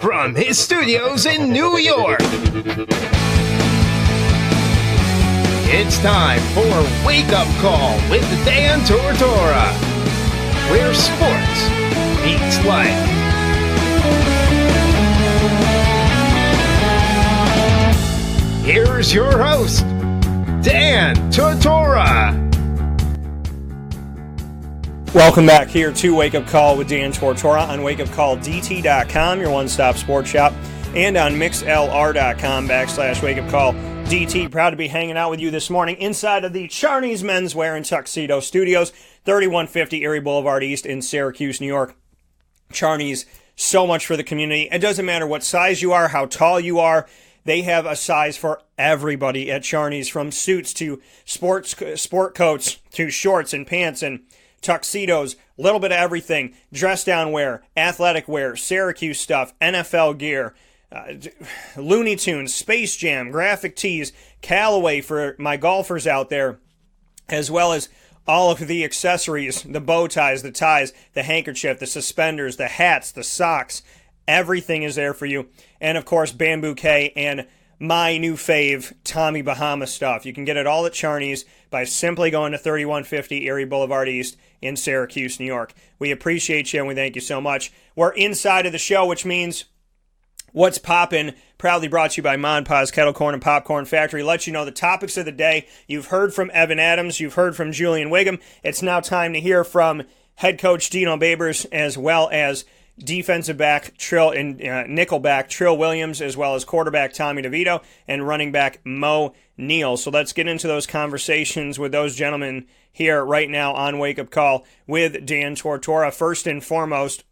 from his studios in New York, it's time for Wake Up Call with Dan Tortora, where sports meets life. Here's your host, Dan Tortora. Welcome back here to Wake Up Call with Dan Tortora on wakeupcalldt.com, your one-stop sports shop, and on mixlr.com/wakeupcalldt. Proud to be hanging out with you this morning inside of the Charney's Menswear and Tuxedo Studios, 3150 Erie Boulevard East in Syracuse, New York. Charney's, so much for the community. It doesn't matter what size you are, how tall you are. They have a size for everybody at Charney's, from suits to sport coats to shorts and pants and tuxedos, a little bit of everything, dress down wear, athletic wear, Syracuse stuff, NFL gear, Looney Tunes, Space Jam, graphic tees, Callaway for my golfers out there, as well as all of the accessories, the bow ties, the ties, the handkerchief, the suspenders, the hats, the socks. Everything is there for you. And of course, Bamboo K and my new fave, Tommy Bahama stuff. You can get it all at Charney's by simply going to 3150 Erie Boulevard East in Syracuse, New York. We appreciate you and we thank you so much. We're inside of the show, which means What's Poppin', proudly brought to you by Mon Pa's Kettle Corn and Popcorn Factory. Let you know the topics of the day. You've heard from Evan Adams. You've heard from Julian Wiggum. It's now time to hear from head coach Dino Babers, as well as defensive back Trill and nickelback Trill Williams, as well as quarterback Tommy DeVito and running back Moe Neal. So let's get into those conversations with those gentlemen here right now on Wake Up Call with Dan Tortora. First and foremost,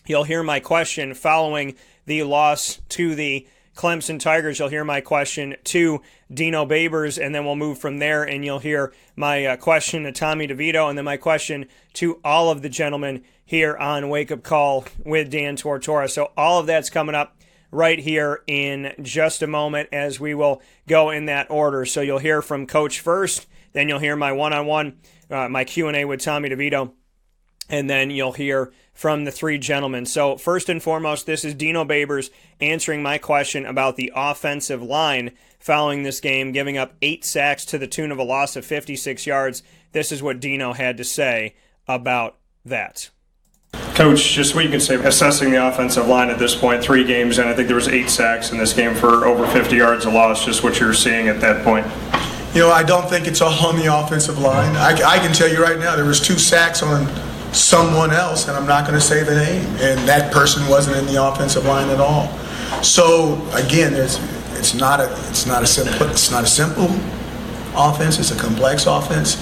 you'll hear my question following the loss to the Clemson Tigers. You'll hear my question to Dino Babers, and then we'll move from there, and you'll hear my question to Tommy DeVito, and then my question to all of the gentlemen here on Wake Up Call with Dan Tortora. So all of that's coming up right here in just a moment, as we will go in that order. So you'll hear from Coach first, then you'll hear my one-on-one, my Q&A with Tommy DeVito, and then you'll hear from the three gentlemen. So first and foremost, this is Dino Babers answering my question about the offensive line following this game, giving up 8 sacks to the tune of a loss of 56 yards. This is what Dino had to say about that. Coach, just what you can say, assessing the offensive line at this point, 3 games, and I think there was 8 sacks in this game for over 50 yards of loss, just what you're seeing at that point. You know, I don't think it's all on the offensive line. I can tell you right now, there was 2 sacks on someone else, and I'm not going to say the name, and that person wasn't in the offensive line at all. So again, it's not a simple offense. It's a complex offense,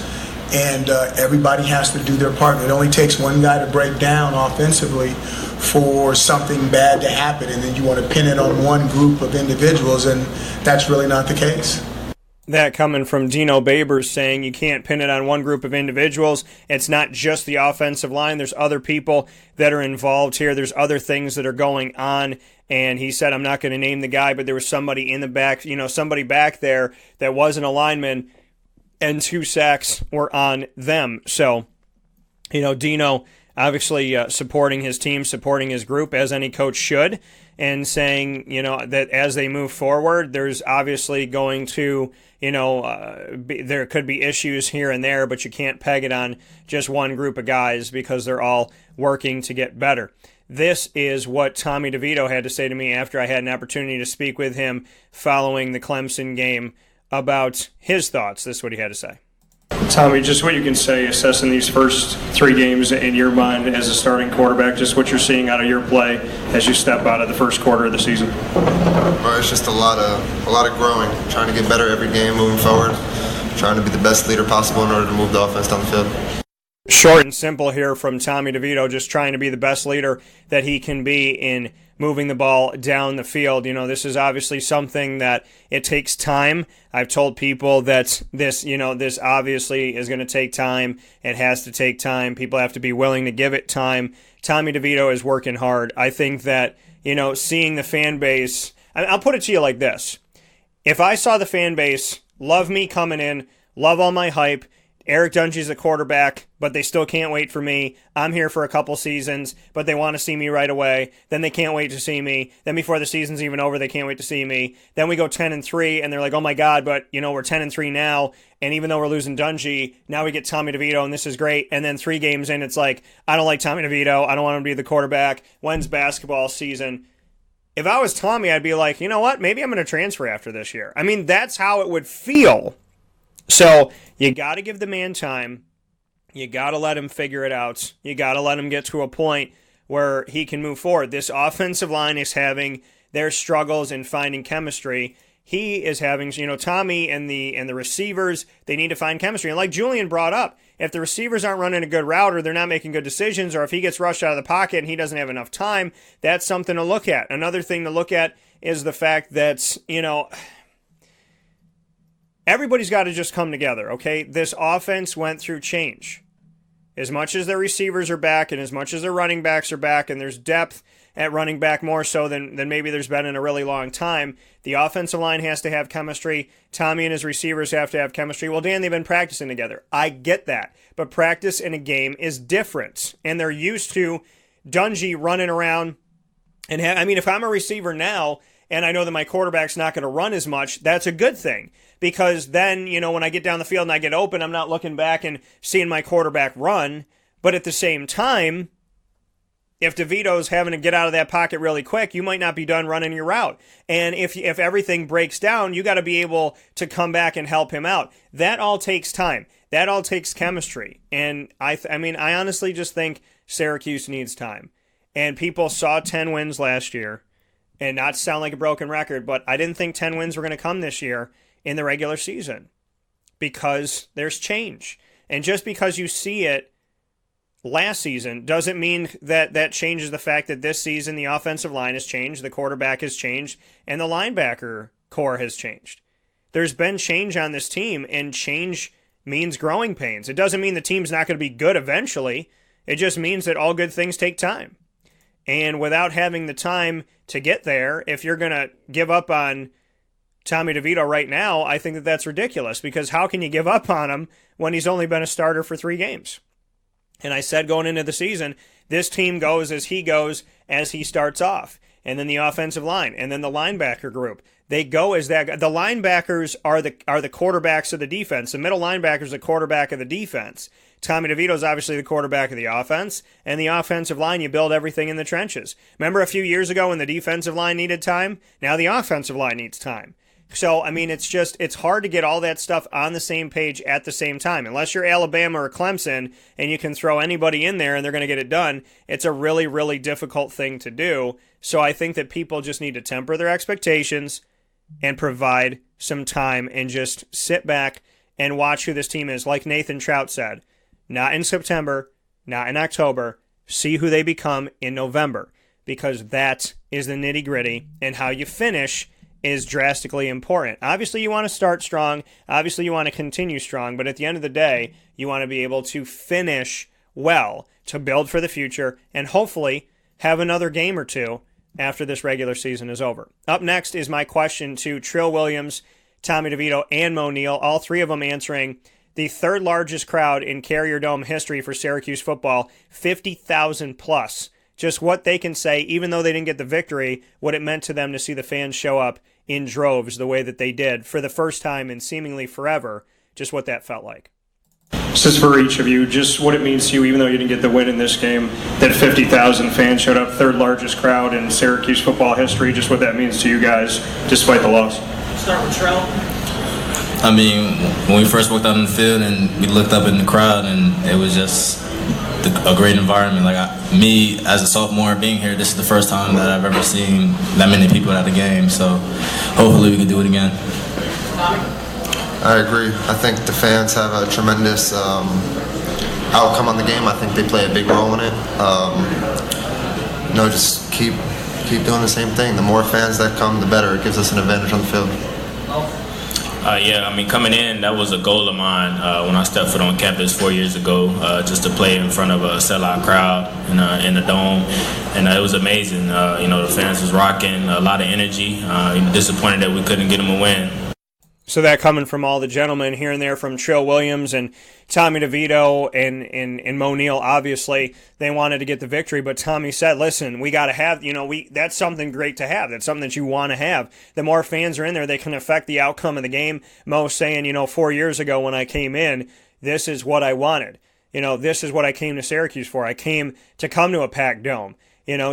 and everybody has to do their part. It only takes one guy to break down offensively for something bad to happen, and then you want to pin it on one group of individuals, and that's really not the case. That coming from Dino Babers, saying you can't pin it on one group of individuals. It's not just the offensive line. There's other people that are involved here. There's other things that are going on. And he said, I'm not going to name the guy, but there was somebody in the back, somebody back there that wasn't a lineman, and 2 sacks were on them. So, Dino obviously supporting his team, supporting his group, as any coach should, and saying, that as they move forward, there's obviously going to, there could be issues here and there, but you can't peg it on just one group of guys because they're all working to get better. This is what Tommy DeVito had to say to me after I had an opportunity to speak with him following the Clemson game about his thoughts. This is what he had to say. Tommy, just what you can say, assessing these first 3 games in your mind as a starting quarterback, just what you're seeing out of your play as you step out of the first quarter of the season. Well, it's just a lot of growing, trying to get better every game, moving forward, trying to be the best leader possible in order to move the offense down the field. Short and simple here from Tommy DeVito, just trying to be the best leader that he can be in moving the ball down the field. This is obviously something that it takes time. I've told people that this obviously is going to take time. It has to take time. People have to be willing to give it time. Tommy DeVito is working hard. I think that, seeing the fan base, I'll put it to you like this. If I saw the fan base love me coming in, love all my hype, Eric Dungey's the quarterback, but they still can't wait for me. I'm here for a couple seasons, but they want to see me right away. Then they can't wait to see me. Then before the season's even over, they can't wait to see me. Then we go 10-3, and they're like, oh my God, but we're 10-3 now, and even though we're losing Dungey, now we get Tommy DeVito, and this is great. And then 3 games in, it's like, I don't like Tommy DeVito. I don't want him to be the quarterback. When's basketball season? If I was Tommy, I'd be like, you know what? Maybe I'm going to transfer after this year. I mean, that's how it would feel. So you got to give the man time. You got to let him figure it out. You got to let him get to a point where he can move forward. This offensive line is having their struggles in finding chemistry. He is having, Tommy and the receivers, they need to find chemistry. And like Julian brought up, if the receivers aren't running a good route or they're not making good decisions, or if he gets rushed out of the pocket and he doesn't have enough time, that's something to look at. Another thing to look at is the fact that, everybody's got to just come together, okay? This offense went through change. As much as their receivers are back and as much as their running backs are back and there's depth at running back more so than maybe there's been in a really long time, the offensive line has to have chemistry. Tommy and his receivers have to have chemistry. Well, Dan, they've been practicing together. I get that. But practice in a game is different. And they're used to Dungey running around. And if I'm a receiver now and I know that my quarterback's not going to run as much, that's a good thing. Because then, when I get down the field and I get open, I'm not looking back and seeing my quarterback run. But at the same time, if DeVito's having to get out of that pocket really quick, you might not be done running your route. And if everything breaks down, you got to be able to come back and help him out. That all takes time. That all takes chemistry. And I honestly just think Syracuse needs time. And people saw 10 wins last year, and not to sound like a broken record, but I didn't think 10 wins were going to come this year in the regular season because there's change. And just because you see it last season doesn't mean that changes the fact that this season the offensive line has changed, the quarterback has changed, and the linebacker core has changed. There's been change on this team, and change means growing pains. It doesn't mean the team's not going to be good eventually. It just means that all good things take time. And without having the time to get there, if you're going to give up on Tommy DeVito right now, I think that that's ridiculous, because how can you give up on him when he's only been a starter for 3 games? And I said going into the season, this team goes as he starts off. And then the offensive line, and then the linebacker group. They go as that. The linebackers are the quarterbacks of the defense. The middle linebacker is the quarterback of the defense. Tommy DeVito is obviously the quarterback of the offense. And the offensive line, you build everything in the trenches. Remember a few years ago when the defensive line needed time? Now the offensive line needs time. So, it's hard to get all that stuff on the same page at the same time. Unless you're Alabama or Clemson and you can throw anybody in there and they're going to get it done, it's a really, really difficult thing to do. So I think that people just need to temper their expectations and provide some time and just sit back and watch who this team is. Like Nathan Trout said, not in September, not in October, see who they become in November, because that is the nitty-gritty, and how you finish is drastically important. Obviously, you want to start strong. Obviously, you want to continue strong. But at the end of the day, you want to be able to finish well to build for the future and hopefully have another game or two after this regular season is over. Up next is my question to Trill Williams, Tommy DeVito, and Moe Neal, all 3 of them answering the 3rd largest crowd in Carrier Dome history for Syracuse football, 50,000 plus. Just what they can say, even though they didn't get the victory, what it meant to them to see the fans show up in droves the way that they did for the first time in seemingly forever, just what that felt like. This is for each of you, just what it means to you, even though you didn't get the win in this game, that 50,000 fans showed up, 3rd largest crowd in Syracuse football history, just what that means to you guys, despite the loss. Start with Trill. When we first walked out on the field and we looked up in the crowd, and it was just a great environment. Me as a sophomore being here, this is the first time that I've ever seen that many people at a game. So hopefully we can do it again. I agree. I think the fans have a tremendous outcome on the game. I think they play a big role in it. Just keep doing the same thing. The more fans that come, the better. It gives us an advantage on the field. Coming in, that was a goal of mine when I stepped foot on campus 4 years ago, just to play in front of a sellout crowd in the dome, and it was amazing. The fans was rocking, a lot of energy. Disappointed that we couldn't get them a win. So that coming from all the gentlemen here and there, from Trill Williams and Tommy DeVito and Moe Neal, obviously they wanted to get the victory. But Tommy said, listen, we got to have, that's something great to have. That's something that you want to have. The more fans are in there, they can affect the outcome of the game. Mo saying, 4 years ago when I came in, this is what I wanted. This is what I came to Syracuse for. I came to come to a packed dome.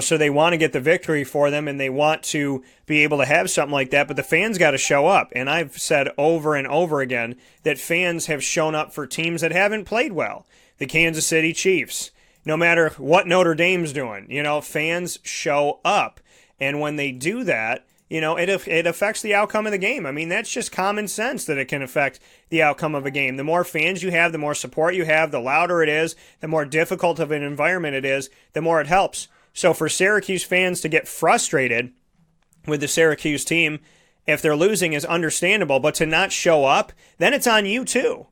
So they want to get the victory for them, and they want to be able to have something like that, but the fans got to show up. And I've said over and over again that fans have shown up for teams that haven't played well. The Kansas City Chiefs, no matter what Notre Dame's doing, fans show up. And when they do that, it affects the outcome of the game. I mean, that's just common sense that it can affect the outcome of a game. The more fans you have, the more support you have, the louder it is, the more difficult of an environment it is, the more it helps. So for Syracuse fans to get frustrated with the Syracuse team if they're losing is understandable, but to not show up, then it's on you too.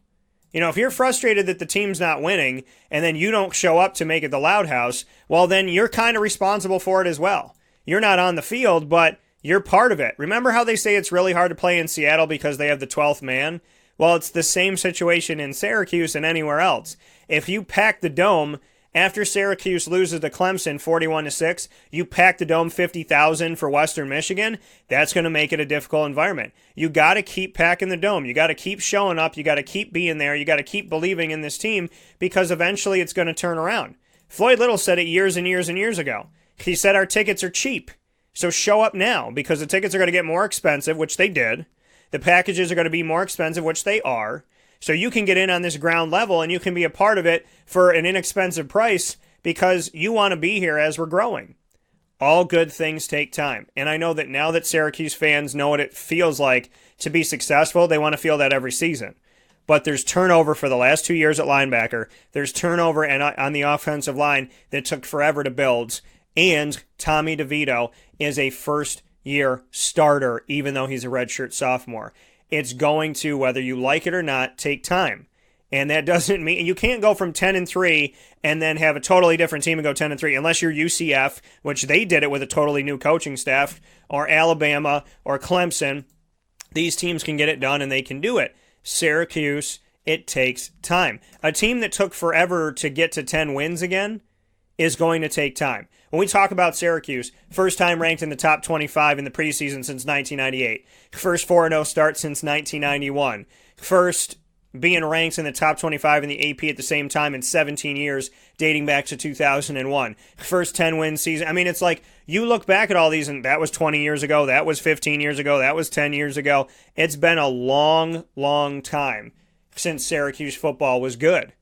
If you're frustrated that the team's not winning and then you don't show up to make it the Loud House, well, then you're kind of responsible for it as well. You're not on the field, but you're part of it. Remember how they say it's really hard to play in Seattle because they have the 12th man? Well, it's the same situation in Syracuse and anywhere else. If you pack the dome after Syracuse loses to Clemson 41-6, you pack the dome 50,000 for Western Michigan, that's going to make it a difficult environment. You got to keep packing the dome. You got to keep showing up. You got to keep being there. You got to keep believing in this team because eventually it's going to turn around. Floyd Little said it years and years and years ago. He said our tickets are cheap. So show up now because the tickets are going to get more expensive, which they did. The packages are going to be more expensive, which they are. So you can get in on this ground level and you can be a part of it for an inexpensive price because you want to be here as we're growing. All good things take time. And I know that now that Syracuse fans know what it feels like to be successful, they want to feel that every season. But there's turnover for the last 2 years at linebacker. There's turnover on the offensive line that took forever to build. And Tommy DeVito is a first-year starter, even though he's a redshirt sophomore. It's going to, whether you like it or not, take time. And that doesn't mean you can't go from 10-3 and then have a totally different team and go 10-3 unless you're UCF, which they did it with a totally new coaching staff, or Alabama or Clemson. These teams can get it done and they can do it. Syracuse, it takes time. A team that took forever to get to 10 wins again is going to take time. When we talk about Syracuse, first time ranked in the top 25 in the preseason since 1998. First 4-0 start since 1991. First being ranked in the top 25 in the AP at the same time in 17 years, dating back to 2001. First 10-win season. I mean, it's like you look back at all these, and that was 20 years ago, that was 15 years ago, that was 10 years ago. It's been a long, long time since Syracuse football was good.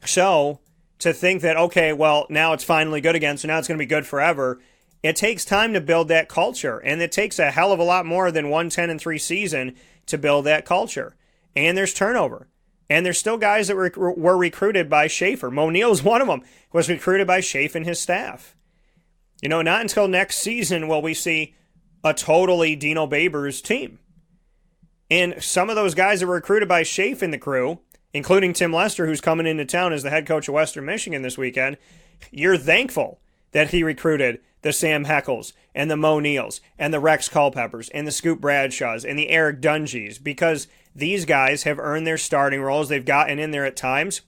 So to think that, okay, well, now it's finally good again, so now it's going to be good forever, it takes time to build that culture, and it takes a hell of a lot more than 1-10-3 season to build that culture. And there's turnover. And there's still guys that were recruited by Schaefer. Moe Neal is one of them, was recruited by Schaefer and his staff. Not until next season will we see a totally Dino Babers team. And some of those guys that were recruited by Schaefer and the crew, including Tim Lester, who's coming into town as the head coach of Western Michigan this weekend, you're thankful that he recruited the Sam Heckles and the Moe Neals and the Rex Culpeppers and the Scoop Bradshaws and the Eric Dungies, because these guys have earned their starting roles. They've gotten in there at times.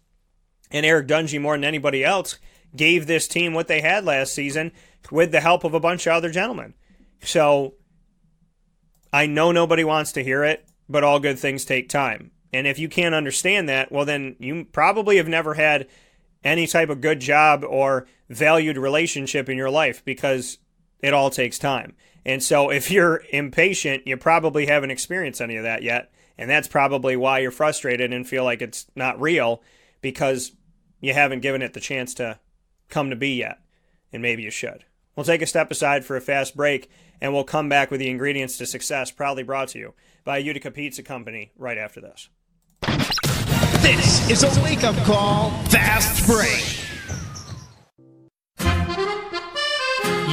And Eric Dungy, more than anybody else, gave this team what they had last season with the help of a bunch of other gentlemen. So I know nobody wants to hear it, but all good things take time. And if you can't understand that, well, then you probably have never had any type of good job or valued relationship in your life, because it all takes time. And so if you're impatient, you probably haven't experienced any of that yet. And that's probably why you're frustrated and feel like it's not real, because you haven't given it the chance to come to be yet. And maybe you should. We'll take a step aside for a fast break, and we'll come back with the ingredients to success, proudly brought to you by Utica Pizza Company right after this. This is a wake-up call, fast break.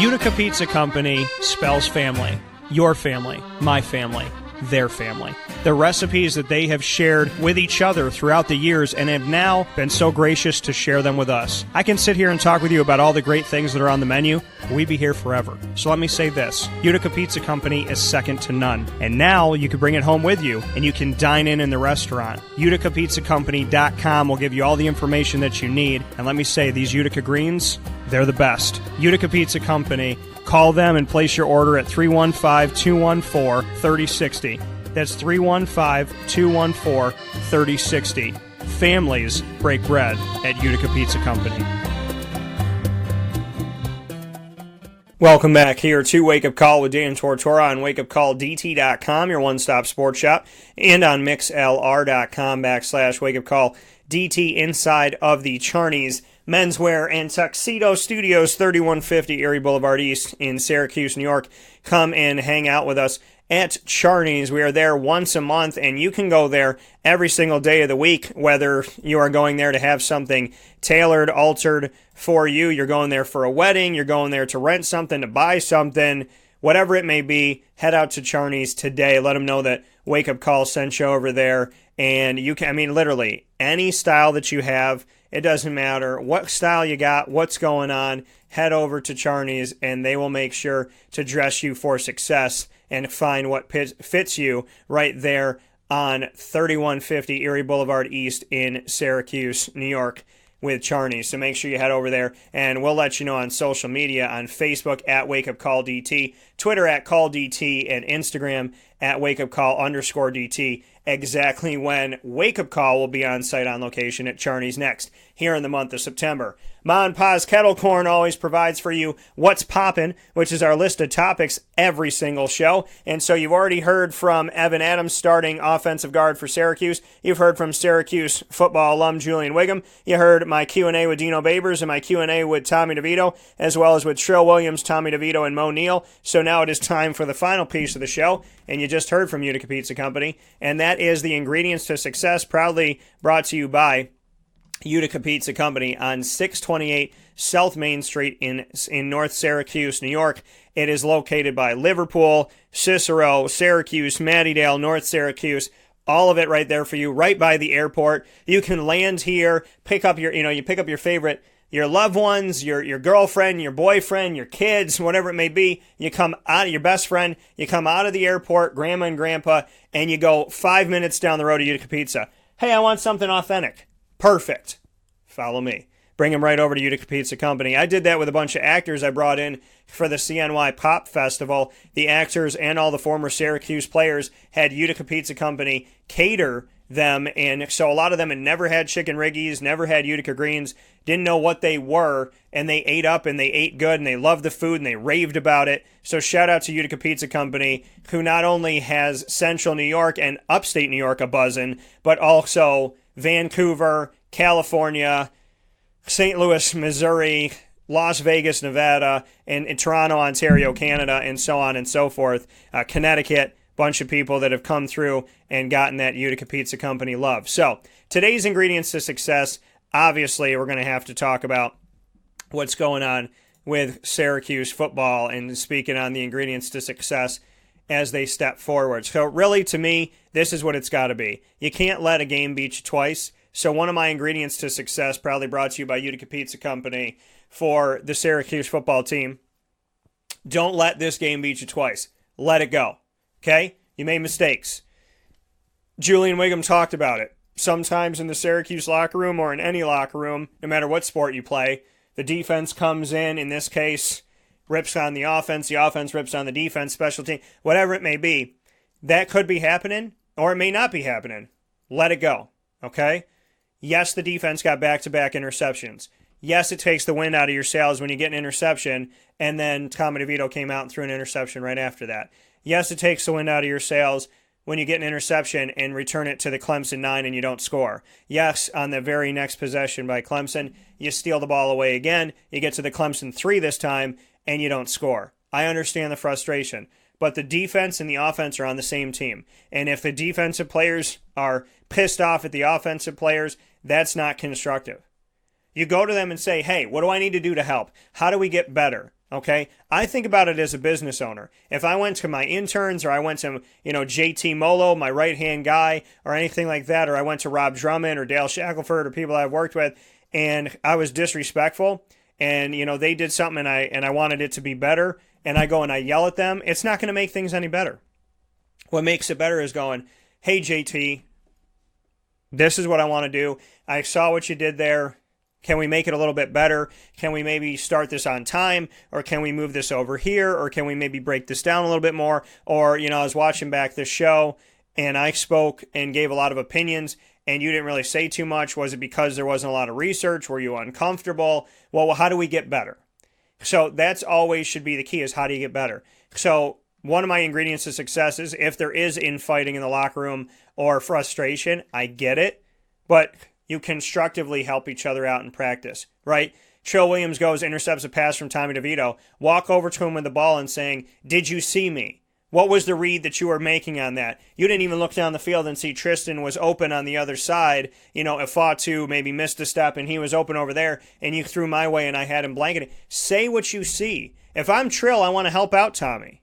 Utica Pizza Company spells family. Your family, my family. their family. The recipes that they have shared with each other throughout the years and have now been so gracious to share them with us. I can sit here and talk with you about all the great things that are on the menu, but we'd be here forever. So let me say this, Utica Pizza Company is second to none. And now you can bring it home with you and you can dine in the restaurant. UticaPizzaCompany.com will give you all the information that you need. And let me say, these Utica greens, they're the best. Utica Pizza Company. Call them and place your order at 315-214-3060. That's 315-214-3060. Families break bread at Utica Pizza Company. Welcome back here to Wake Up Call with Dan Tortora on wakeupcalldt.com, your one-stop sports shop, and on mixlr.com/wakeupcalldt inside of the Charney's Menswear and Tuxedo Studios, 3150 Erie Boulevard East in Syracuse, New York. Come and hang out with us at Charney's. We are there once a month, and you can go there every single day of the week, whether you are going there to have something tailored, altered for you, you're going there for a wedding, you're going there to rent something, to buy something, whatever it may be, head out to Charney's today. Let them know that Wake Up Call sent you over there, and you can, literally, any style that you have, it doesn't matter what style you got, what's going on, head over to Charney's, and they will make sure to dress you for success and find what fits you right there on 3150 Erie Boulevard East in Syracuse, New York with Charney. So make sure you head over there, and we'll let you know on social media, on Facebook at WakeUpCallDT, Twitter at CallDT, and Instagram at WakeUpCall_DT, exactly when Wake Up Call will be on site on location at Charney's next, here in the month of September. Ma and Pa's Kettle Corn always provides for you What's Poppin', which is our list of topics every single show. And so you've already heard from Evan Adams, starting offensive guard for Syracuse. You've heard from Syracuse football alum Julian Wiggum. You heard my Q&A with Dino Babers and my Q&A with Tommy DeVito, as well as with Trill Williams, Tommy DeVito, and Moe Neal. So now it is time for the final piece of the show, and you just heard from Utica Pizza Company, and that is the ingredients to success, proudly brought to you by Utica Pizza Company on 628 South Main Street in North Syracuse, New York. It is located by Liverpool, Cicero, Syracuse, Mattydale, North Syracuse. All of it right there for you, right by the airport. You can land here, pick up your, you pick up your favorite, your loved ones, your girlfriend, your boyfriend, your kids, whatever it may be. You come out of your best friend, you come out of the airport, grandma and grandpa, and you go 5 minutes down the road to Utica Pizza. Hey, I want something authentic. Perfect. Follow me. Bring them right over to Utica Pizza Company. I did that with a bunch of actors I brought in for the CNY Pop Festival. The actors and all the former Syracuse players had Utica Pizza Company cater them, and so a lot of them had never had chicken riggies, never had Utica greens, didn't know what they were, and they ate up and they ate good and they loved the food and they raved about it. So shout out to Utica Pizza Company, who not only has Central New York and Upstate New York a buzzin', but also Vancouver, California, St. Louis, Missouri, Las Vegas, Nevada, and Toronto, Ontario, Canada, and so on and so forth. Connecticut, bunch of people that have come through and gotten that Utica Pizza Company love. So today's ingredients to success, obviously we're going to have to talk about what's going on with Syracuse football and speaking on the ingredients to success as they step forward. So really, to me, this is what it's got to be. You can't let a game beat you twice. So one of my ingredients to success, proudly brought to you by Utica Pizza Company for the Syracuse football team, don't let this game beat you twice. Let it go. Okay? You made mistakes. Julian Wiggum talked about it. Sometimes in the Syracuse locker room or in any locker room, no matter what sport you play, the defense comes in this case, rips on the offense rips on the defense, special team, whatever it may be. That could be happening, or it may not be happening. Let it go. Okay? Yes, the defense got back-to-back interceptions. Yes, it takes the wind out of your sails when you get an interception, and then Tommy DeVito came out and threw an interception right after that. Yes, it takes the wind out of your sails when you get an interception and return it to the Clemson 9 and you don't score. Yes, on the very next possession by Clemson, you steal the ball away again, you get to the Clemson 3 this time, and you don't score. I understand the frustration, but the defense and the offense are on the same team. And if the defensive players are pissed off at the offensive players, that's not constructive. You go to them and say, hey, what do I need to do to help? How do we get better? Okay? I think about it as a business owner. If I went to my interns or I went to, JT Molo, my right-hand guy, or anything like that, or I went to Rob Drummond or Dale Shackelford or people I've worked with, and I was disrespectful, and, they did something and I wanted it to be better, and I go and I yell at them, it's not going to make things any better. What makes it better is going, hey, JT, this is what I want to do. I saw what you did there. Can we make it a little bit better? Can we maybe start this on time? Or can we move this over here? Or can we maybe break this down a little bit more? Or, I was watching back this show and I spoke and gave a lot of opinions and you didn't really say too much. Was it because there wasn't a lot of research? Were you uncomfortable? Well, how do we get better? So that's always should be the key, is how do you get better? So one of my ingredients to success is if there is infighting in the locker room or frustration, I get it, but you constructively help each other out in practice, right? Trill Williams goes, intercepts a pass from Tommy DeVito. Walk over to him with the ball and saying, did you see me? What was the read that you were making on that? You didn't even look down the field and see Tristan was open on the other side. If Fatu maybe missed a step and he was open over there and you threw my way and I had him blanketed. Say what you see. If I'm Trill, I want to help out Tommy,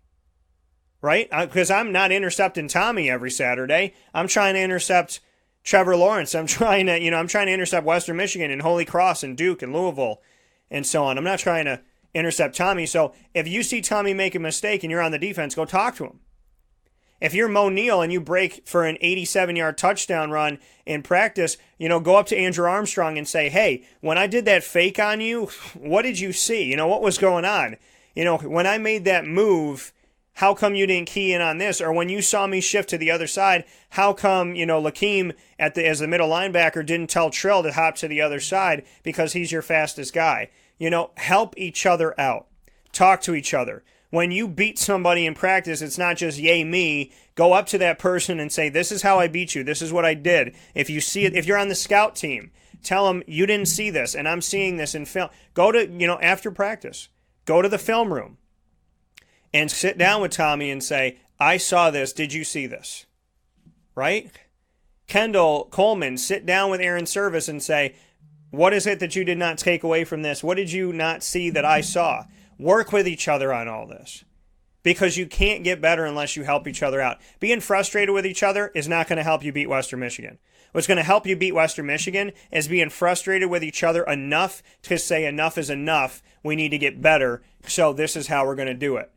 right? Because I'm not intercepting Tommy every Saturday. I'm trying to intercept Trevor Lawrence. I'm trying to intercept Western Michigan and Holy Cross and Duke and Louisville and so on. I'm not trying to intercept Tommy. So if you see Tommy make a mistake and you're on the defense, go talk to him. If you're Moe Neal and you break for an 87-yard touchdown run in practice, go up to Andrew Armstrong and say, hey, when I did that fake on you, what did you see? What was going on? When I made that move, how come you didn't key in on this? Or when you saw me shift to the other side, how come, Lakeem as the middle linebacker didn't tell Trill to hop to the other side because he's your fastest guy? Help each other out. Talk to each other. When you beat somebody in practice, it's not just yay me. Go up to that person and say, this is how I beat you. This is what I did. If you see it, if you're on the scout team, tell them you didn't see this and I'm seeing this in film. Go to, after practice, go to the film room and sit down with Tommy and say, I saw this. Did you see this? Right? Kendall Coleman, sit down with Aaron Service and say, what is it that you did not take away from this? What did you not see that I saw? Work with each other on all this. Because you can't get better unless you help each other out. Being frustrated with each other is not going to help you beat Western Michigan. What's going to help you beat Western Michigan is being frustrated with each other enough to say enough is enough. We need to get better. So this is how we're going to do it.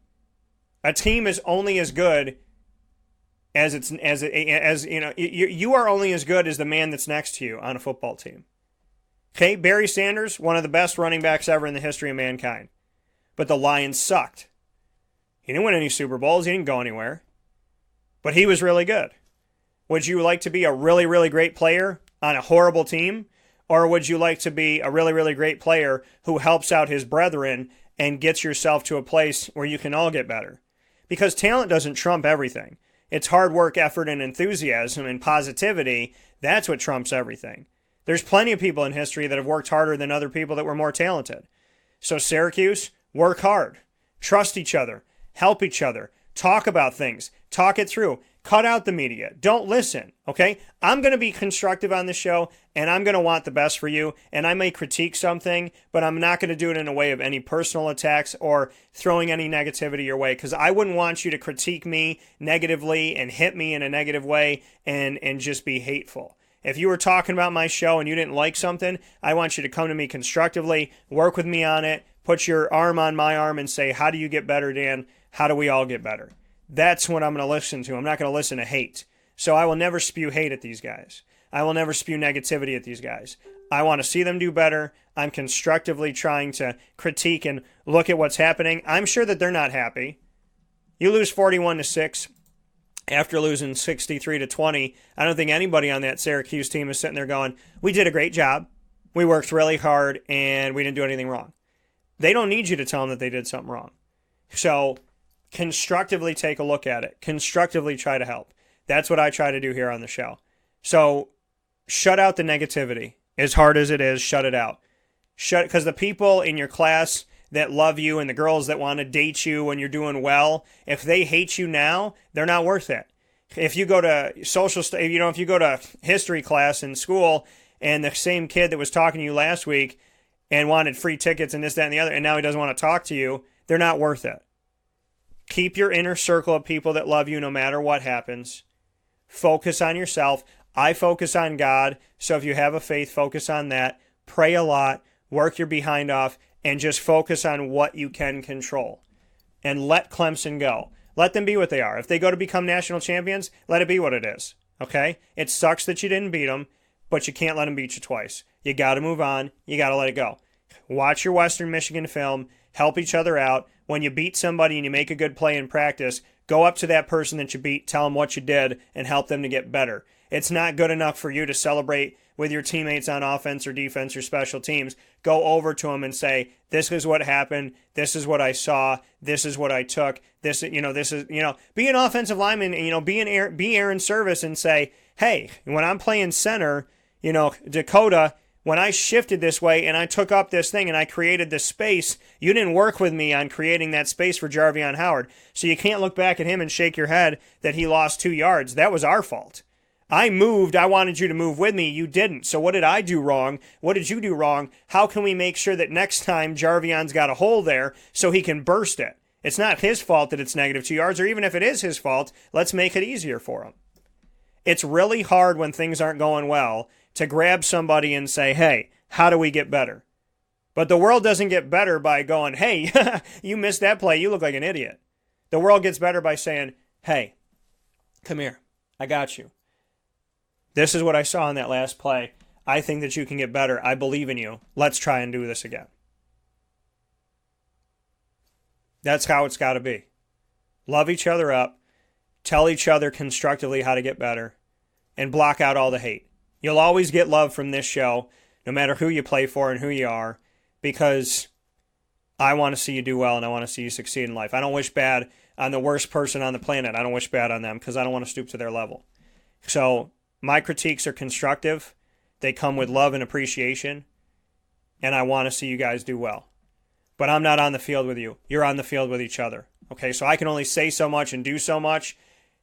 A team is only as good as you are only as good as the man that's next to you on a football team. Okay, Barry Sanders, one of the best running backs ever in the history of mankind. But the Lions sucked. He didn't win any Super Bowls. He didn't go anywhere. But he was really good. Would you like to be a really, really great player on a horrible team? Or would you like to be a really, really great player who helps out his brethren and gets yourself to a place where you can all get better? Because talent doesn't trump everything. It's hard work, effort, and enthusiasm and positivity. That's what trumps everything. There's plenty of people in history that have worked harder than other people that were more talented. So Syracuse, work hard. Trust each other. Help each other. Talk about things. Talk it through. Cut out the media. Don't listen, okay? I'm going to be constructive on the show, and I'm going to want the best for you, and I may critique something, but I'm not going to do it in a way of any personal attacks or throwing any negativity your way, because I wouldn't want you to critique me negatively and hit me in a negative way and just be hateful. If you were talking about my show and you didn't like something, I want you to come to me constructively, work with me on it, put your arm on my arm and say, how do you get better, Dan? How do we all get better? That's what I'm going to listen to. I'm not going to listen to hate. So I will never spew hate at these guys. I will never spew negativity at these guys. I want to see them do better. I'm constructively trying to critique and look at what's happening. I'm sure that they're not happy. You lose 41-6. After losing 63-20, I don't think anybody on that Syracuse team is sitting there going, we did a great job, we worked really hard, and we didn't do anything wrong. They don't need you to tell them that they did something wrong. So constructively take a look at it. Constructively try to help. That's what I try to do here on the show. So shut out the negativity. As hard as it is, shut it out. Because the people in your class that love you and the girls that want to date you when you're doing well, if they hate you now, they're not worth it. If you go to if you go to history class in school and the same kid that was talking to you last week and wanted free tickets and this, that, and the other, and now he doesn't want to talk to you, they're not worth it. Keep your inner circle of people that love you no matter what happens. Focus on yourself. I focus on God, so if you have a faith, focus on that. Pray a lot, work your behind off, and just focus on what you can control. And let Clemson go. Let them be what they are. If they go to become national champions, let it be what it is. Okay? It sucks that you didn't beat them, but you can't let them beat you twice. You got to move on. You got to let it go. Watch your Western Michigan film. Help each other out. When you beat somebody and you make a good play in practice, go up to that person that you beat, tell them what you did, and help them to get better. It's not good enough for you to celebrate with your teammates on offense or defense or special teams. Go over to them and say, this is what happened. This is what I saw. This is what I took. This is, be an offensive lineman, be Aaron Service and say, hey, when I'm playing center, Dakota, when I shifted this way and I took up this thing and I created this space, you didn't work with me on creating that space for Jarvion Howard. So you can't look back at him and shake your head that he lost 2 yards. That was our fault. I moved. I wanted you to move with me. You didn't. So what did I do wrong? What did you do wrong? How can we make sure that next time Jarvion's got a hole there so he can burst it? It's not his fault that it's negative 2 yards, or even if it is his fault, let's make it easier for him. It's really hard when things aren't going well to grab somebody and say, hey, how do we get better? But the world doesn't get better by going, hey, you missed that play. You look like an idiot. The world gets better by saying, hey, come here. I got you. This is what I saw in that last play. I think that you can get better. I believe in you. Let's try and do this again. That's how it's got to be. Love each other up. Tell each other constructively how to get better. And block out all the hate. You'll always get love from this show, no matter who you play for and who you are, because I want to see you do well and I want to see you succeed in life. I don't wish bad on the worst person on the planet. I don't wish bad on them because I don't want to stoop to their level. So my critiques are constructive. They come with love and appreciation, and I want to see you guys do well. But I'm not on the field with you. You're on the field with each other. Okay, so I can only say so much and do so much.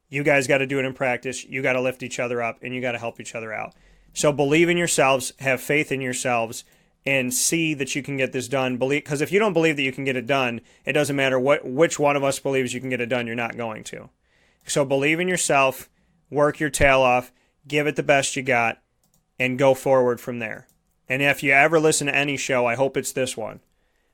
You guys got to do it in practice. You got to lift each other up, and you got to help each other out. So believe in yourselves, have faith in yourselves, and see that you can get this done. Because if you don't believe that you can get it done, it doesn't matter which one of us believes you can get it done. You're not going to. So believe in yourself, work your tail off, give it the best you got, and go forward from there. And if you ever listen to any show, I hope it's this one,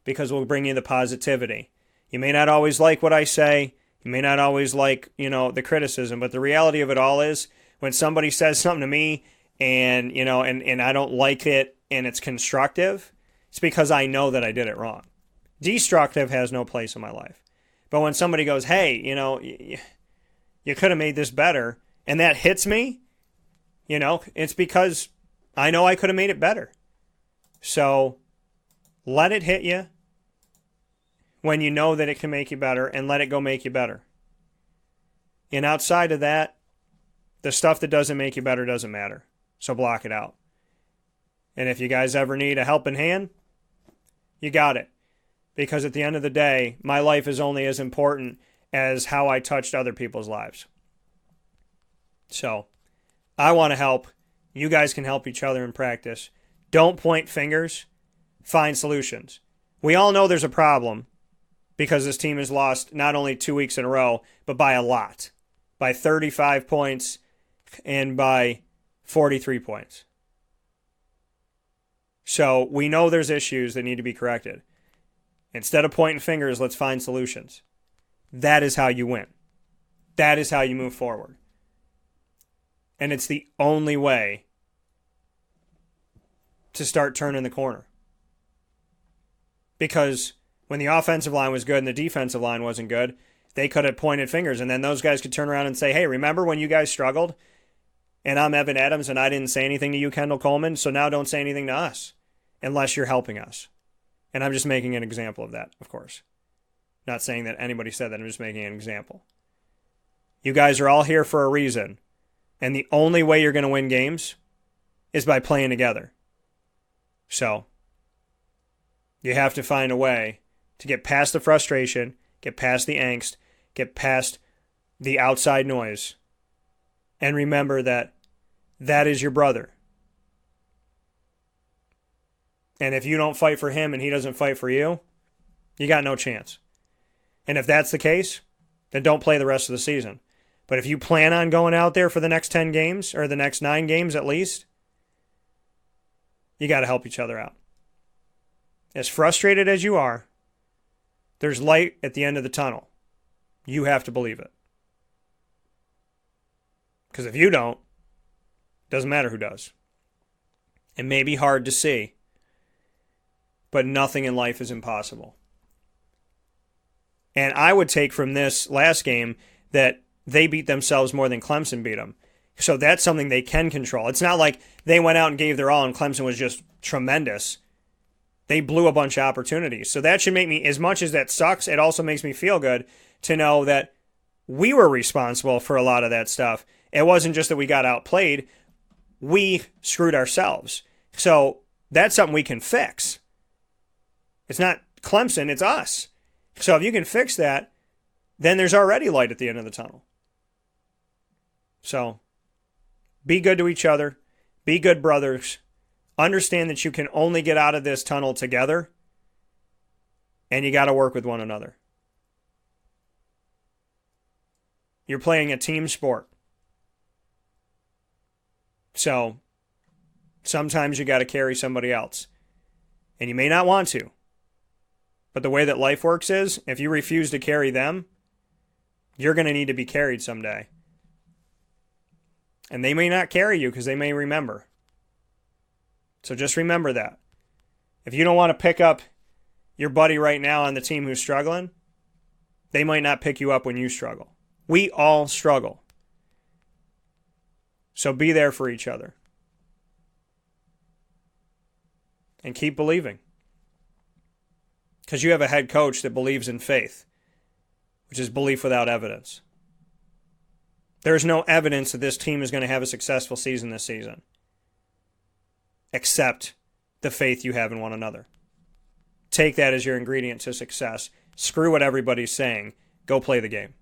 because we'll bring you the positivity. You may not always like what I say. You may not always like, the criticism, but the reality of it all is when somebody says something to me and I don't like it and it's constructive, it's because I know that I did it wrong. Destructive has no place in my life. But when somebody goes, hey, you could have made this better, and that hits me, it's because I know I could have made it better. So let it hit you when you know that it can make you better, and let it go make you better. And outside of that, the stuff that doesn't make you better doesn't matter. So block it out. And if you guys ever need a helping hand, you got it. Because at the end of the day, my life is only as important as how I touched other people's lives. So I want to help. You guys can help each other in practice. Don't point fingers. Find solutions. We all know there's a problem because this team has lost not only 2 weeks in a row, but by a lot. By 35 points and by 43 points. So we know there's issues that need to be corrected. Instead of pointing fingers, let's find solutions. That is how you win. That is how you move forward. And it's the only way to start turning the corner. Because when the offensive line was good and the defensive line wasn't good, they could have pointed fingers, and then those guys could turn around and say, hey, remember when you guys struggled? And I'm Evan Adams, and I didn't say anything to you, Kendall Coleman, so now don't say anything to us unless you're helping us. And I'm just making an example of that, of course. Not saying that anybody said that. I'm just making an example. You guys are all here for a reason. And the only way you're going to win games is by playing together. So you have to find a way to get past the frustration, get past the angst, get past the outside noise, and remember that that is your brother. And if you don't fight for him and he doesn't fight for you, you got no chance. And if that's the case, then don't play the rest of the season. But if you plan on going out there for the next 10 games, or the next 9 games at least, you got to help each other out. As frustrated as you are, there's light at the end of the tunnel. You have to believe it. Because if you don't, it doesn't matter who does. It may be hard to see, but nothing in life is impossible. And I would take from this last game that they beat themselves more than Clemson beat them. So that's something they can control. It's not like they went out and gave their all and Clemson was just tremendous. They blew a bunch of opportunities. So that should make me, as much as that sucks, it also makes me feel good to know that we were responsible for a lot of that stuff. It wasn't just that we got outplayed. We screwed ourselves. So that's something we can fix. It's not Clemson, it's us. So if you can fix that, then there's already light at the end of the tunnel. So be good to each other. Be good brothers. Understand that you can only get out of this tunnel together, and you got to work with one another. You're playing a team sport. So sometimes you got to carry somebody else. And you may not want to. But the way that life works is, if you refuse to carry them, you're going to need to be carried someday. And they may not carry you because they may remember. So just remember that. If you don't want to pick up your buddy right now on the team who's struggling, they might not pick you up when you struggle. We all struggle. So be there for each other. And keep believing. Because you have a head coach that believes in faith, which is belief without evidence. There's no evidence that this team is going to have a successful season this season, except the faith you have in one another. Take that as your ingredient to success. Screw what everybody's saying. Go play the game.